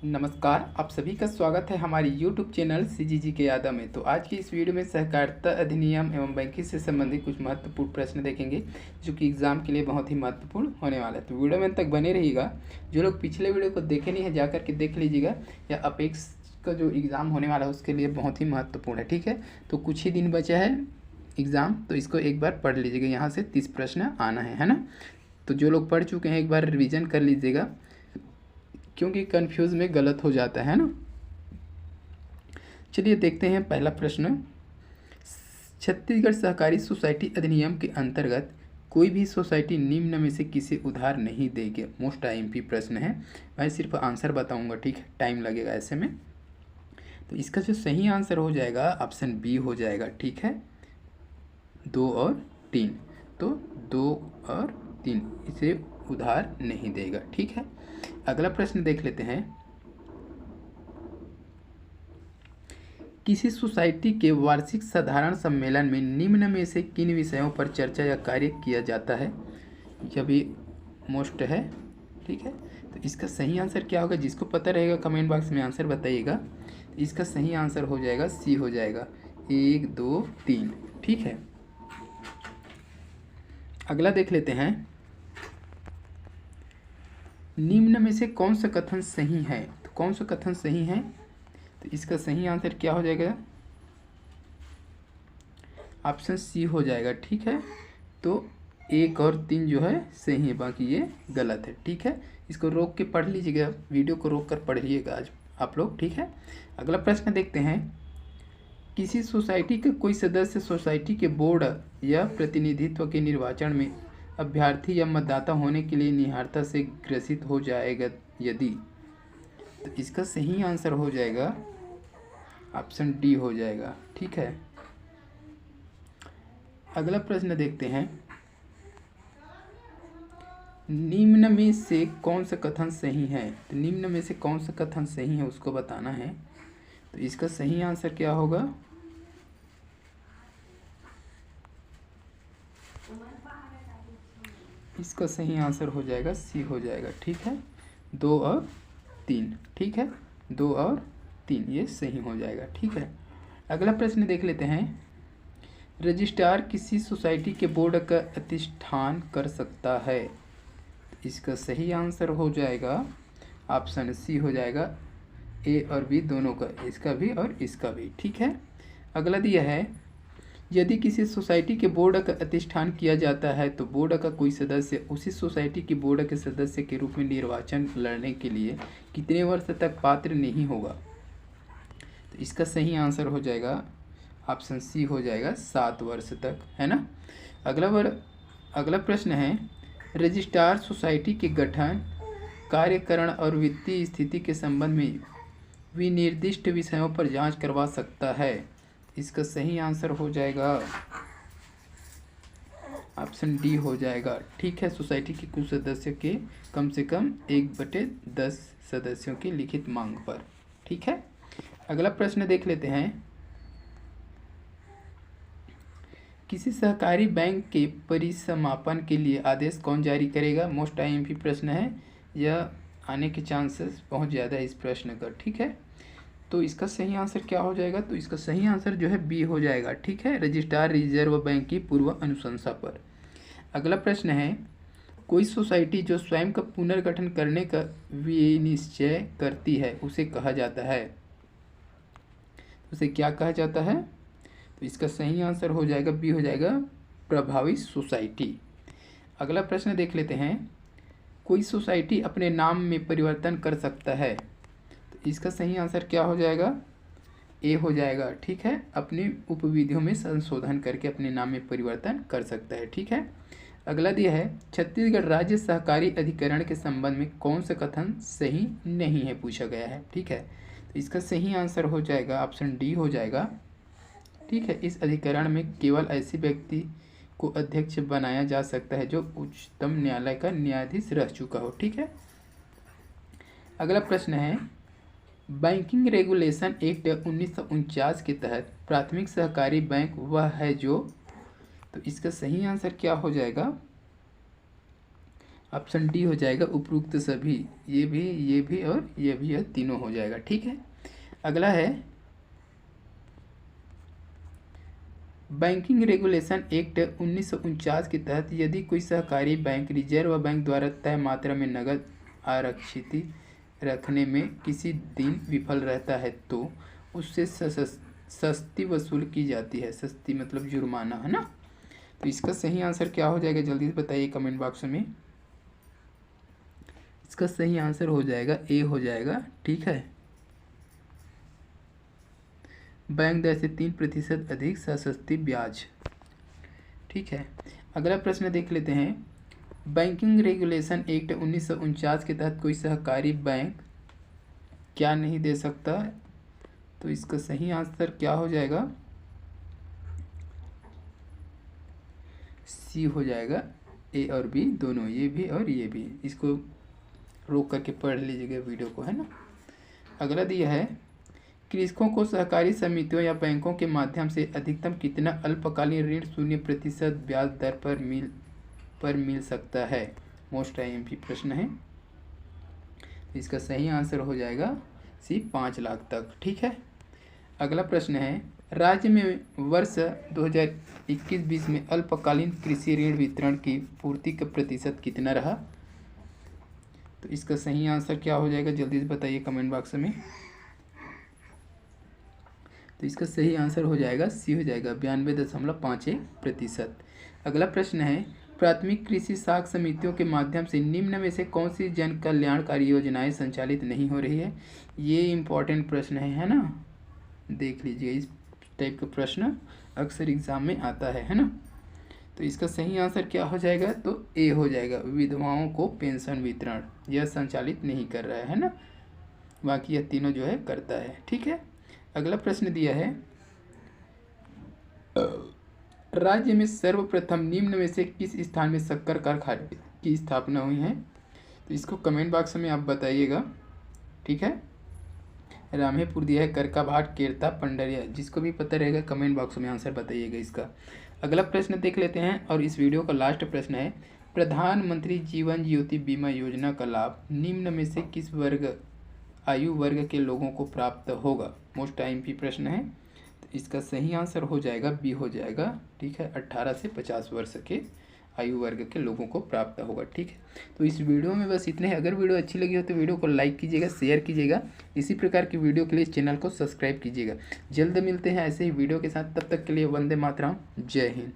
नमस्कार, आप सभी का स्वागत है हमारी YouTube चैनल सीजीजी के यादव में। तो आज की इस वीडियो में सहकारिता अधिनियम एवं बैंकिंग से संबंधित कुछ महत्वपूर्ण प्रश्न देखेंगे जो कि एग्ज़ाम के लिए बहुत ही महत्वपूर्ण होने वाला है। तो वीडियो में अंत तक बने रहिएगा। जो लोग पिछले वीडियो को देखे नहीं है जाकर के देख लीजिएगा, या अपेक्स का जो एग्ज़ाम होने वाला है उसके लिए बहुत ही महत्वपूर्ण है। ठीक है, तो कुछ ही दिन बचा है एग्ज़ाम, तो इसको एक बार पढ़ लीजिएगा। यहाँ से 30 प्रश्न आना है ना। तो जो लोग पढ़ चुके हैं एक बार रिविज़न कर लीजिएगा, क्योंकि कंफ्यूज में गलत हो जाता है ना। चलिए देखते हैं पहला प्रश्न। छत्तीसगढ़ सहकारी सोसाइटी अधिनियम के अंतर्गत कोई भी सोसाइटी निम्न में से किसे उधार नहीं देगी। मोस्ट आईएमपी प्रश्न है, मैं सिर्फ आंसर बताऊंगा, ठीक है, टाइम लगेगा ऐसे में। तो इसका जो सही आंसर हो जाएगा ऑप्शन बी हो जाएगा। ठीक है, 2 और 3। तो 2 और 3 इसे उधार नहीं देगा। ठीक है, अगला प्रश्न देख लेते हैं। किसी सोसाइटी के वार्षिक साधारण सम्मेलन में निम्न में से किन विषयों पर चर्चा या कार्य किया जाता है। यह भी मोस्ट है। ठीक है, तो इसका सही आंसर क्या होगा, जिसको पता रहेगा कमेंट बॉक्स में आंसर बताइएगा। तो इसका सही आंसर हो जाएगा सी हो जाएगा, 1 2 3। ठीक है, अगला देख लेते हैं। निम्न में से कौन सा कथन सही है। तो कौन सा कथन सही है, तो इसका सही आंसर क्या हो जाएगा, ऑप्शन सी हो जाएगा। ठीक है, तो 1 और 3 जो है सही है, बाकी ये गलत है। ठीक है, इसको रोक के पढ़ लीजिएगा, वीडियो को रोक कर पढ़िएगा आज आप लोग। ठीक है, अगला प्रश्न देखते हैं। किसी सोसाइटी का कोई सदस्य सोसाइटी के बोर्ड या प्रतिनिधित्व के निर्वाचन में अभ्यर्थी या मतदाता होने के लिए निहारता से ग्रसित हो जाएगा यदि, तो इसका सही आंसर हो जाएगा ऑप्शन डी हो जाएगा। ठीक है, अगला प्रश्न देखते हैं। निम्न में से कौन सा कथन सही है। तो निम्न में से कौन सा कथन सही है उसको बताना है। तो इसका सही आंसर क्या होगा, इसका सही आंसर हो जाएगा सी हो जाएगा। ठीक है, 2 और 3। ठीक है, 2 और 3 ये सही हो जाएगा। ठीक है, अगला प्रश्न देख लेते हैं। रजिस्ट्रार किसी सोसाइटी के बोर्ड का अधिष्ठान कर सकता है। इसका सही आंसर हो जाएगा ऑप्शन सी हो जाएगा, ए और बी दोनों का, इसका भी और इसका भी। ठीक है, अगला दिया है। यदि किसी सोसाइटी के बोर्ड का अधिष्ठान किया जाता है तो बोर्ड का कोई सदस्य उसी सोसाइटी की बोर्ड के सदस्य के रूप में निर्वाचन लड़ने के लिए कितने वर्ष तक पात्र नहीं होगा। तो इसका सही आंसर हो जाएगा ऑप्शन सी हो जाएगा, 7 वर्ष तक, है ना। अगला प्रश्न है। रजिस्ट्रार सोसाइटी के गठन, कार्यकरण और वित्तीय स्थिति के संबंध में विनिर्दिष्ट विषयों पर जांच करवा सकता है। इसका सही आंसर हो जाएगा ऑप्शन डी हो जाएगा। ठीक है, सोसाइटी के कुछ सदस्यों के कम से कम 1/10 सदस्यों की लिखित मांग पर। ठीक है, अगला प्रश्न देख लेते हैं। किसी सहकारी बैंक के परिसमापन के लिए आदेश कौन जारी करेगा। मोस्ट आईएमपी प्रश्न है, यह आने के चांसेस बहुत ज़्यादा है इस प्रश्न का। ठीक है, तो इसका सही आंसर क्या हो जाएगा, तो इसका सही आंसर जो है बी हो जाएगा। ठीक है, रजिस्ट्रार रिजर्व बैंक की पूर्व अनुशंसा पर। अगला प्रश्न है। कोई सोसाइटी जो स्वयं का पुनर्गठन करने का विनिश्चय करती है उसे कहा जाता है, उसे क्या कहा जाता है। तो इसका सही आंसर हो जाएगा बी हो जाएगा, प्रभावी सोसाइटी। अगला प्रश्न देख लेते हैं। कोई सोसाइटी अपने नाम में परिवर्तन कर सकता है। इसका सही आंसर क्या हो जाएगा, ए हो जाएगा। ठीक है, अपनी उपविधियों में संशोधन करके अपने नाम में परिवर्तन कर सकता है। ठीक है, अगला दिया है। छत्तीसगढ़ राज्य सहकारी अधिकरण के संबंध में कौन सा कथन सही नहीं है पूछा गया है। ठीक है, तो इसका सही आंसर हो जाएगा ऑप्शन डी हो जाएगा। ठीक है, इस अधिकरण में केवल ऐसे व्यक्ति को अध्यक्ष बनाया जा सकता है जो उच्चतम न्यायालय का न्यायाधीश रह चुका हो। ठीक है, अगला प्रश्न है। बैंकिंग रेगुलेशन एक्ट 1949 के तहत प्राथमिक सहकारी बैंक वह है जो, तो इसका सही आंसर क्या हो जाएगा ऑप्शन डी हो जाएगा उपरोक्त सभी, ये भी और ये भी, यह तीनों हो जाएगा। ठीक है, अगला है बैंकिंग रेगुलेशन एक्ट 1949 के तहत यदि कोई सहकारी बैंक रिजर्व बैंक द्वारा तय मात्रा में नकद आरक्षित रखने में किसी दिन विफल रहता है तो उससे सस्ती वसूल की जाती है। सस्ती मतलब जुर्माना, है ना। तो इसका सही आंसर क्या हो जाएगा, जल्दी से बताइए कमेंट बॉक्स में। इसका सही आंसर हो जाएगा ए हो जाएगा। ठीक है, बैंक दर से 3% अधिक सस्ती ब्याज। ठीक है, अगला प्रश्न देख लेते हैं। बैंकिंग रेगुलेशन एक्ट 1949 के तहत कोई सहकारी बैंक क्या नहीं दे सकता, तो इसका सही आंसर क्या हो जाएगा, सी हो जाएगा। ए और बी दोनों, ये भी और ये भी। इसको रोक करके पढ़ लीजिएगा वीडियो को, है ना। अगला दिया है कृषकों को सहकारी समितियों या बैंकों के माध्यम से अधिकतम कितना अल्पकालीन ऋण 0% ब्याज दर पर मिल सकता है। मोस्ट आईएमपी प्रश्न है। इसका सही आंसर हो जाएगा सी 5 लाख तक। ठीक है, अगला प्रश्न है राज्य में वर्ष 2021-20 में अल्पकालीन कृषि ऋण वितरण की पूर्ति का प्रतिशत कितना रहा। तो इसका सही आंसर क्या हो जाएगा, जल्दी से बताइए कमेंट बॉक्स में। तो इसका सही आंसर हो जाएगा सी हो जाएगा 92.51%। अगला प्रश्न है प्राथमिक कृषि साख समितियों के माध्यम से निम्न में से कौन सी जन कल्याणकारी योजनाएं संचालित नहीं हो रही है। ये इम्पोर्टेंट प्रश्न है ना, देख लीजिए। इस टाइप का प्रश्न अक्सर एग्जाम में आता है ना। तो इसका सही आंसर क्या हो जाएगा, तो ए हो जाएगा विधवाओं को पेंशन वितरण, यह संचालित नहीं कर रहा है ना, बाकी यह तीनों जो है करता है। ठीक है, अगला प्रश्न दिया है राज्य में सर्वप्रथम निम्न में से किस स्थान में शक्कर कारखाने की स्थापना हुई है। तो इसको कमेंट बॉक्स में आप बताइएगा। ठीक है, रामेपुर दिया है, करकाभाट, केरता, पंडरिया, जिसको भी पता रहेगा कमेंट बॉक्स में आंसर बताइएगा इसका। अगला प्रश्न देख लेते हैं और इस वीडियो का लास्ट प्रश्न है प्रधानमंत्री जीवन ज्योति बीमा योजना का लाभ निम्न में से किस आयु वर्ग के लोगों को प्राप्त होगा। मोस्ट आईएमपी प्रश्न है। तो इसका सही आंसर हो जाएगा बी हो जाएगा। ठीक है, 18 से 50 वर्ष के आयु वर्ग के लोगों को प्राप्त होगा। ठीक है, तो इस वीडियो में बस इतने हैं। अगर वीडियो अच्छी लगी हो तो वीडियो को लाइक कीजिएगा, शेयर कीजिएगा। इसी प्रकार की वीडियो के लिए इस चैनल को सब्सक्राइब कीजिएगा। जल्द मिलते हैं ऐसे ही वीडियो के साथ, तब तक के लिए वंदे मातरम, जय हिंद।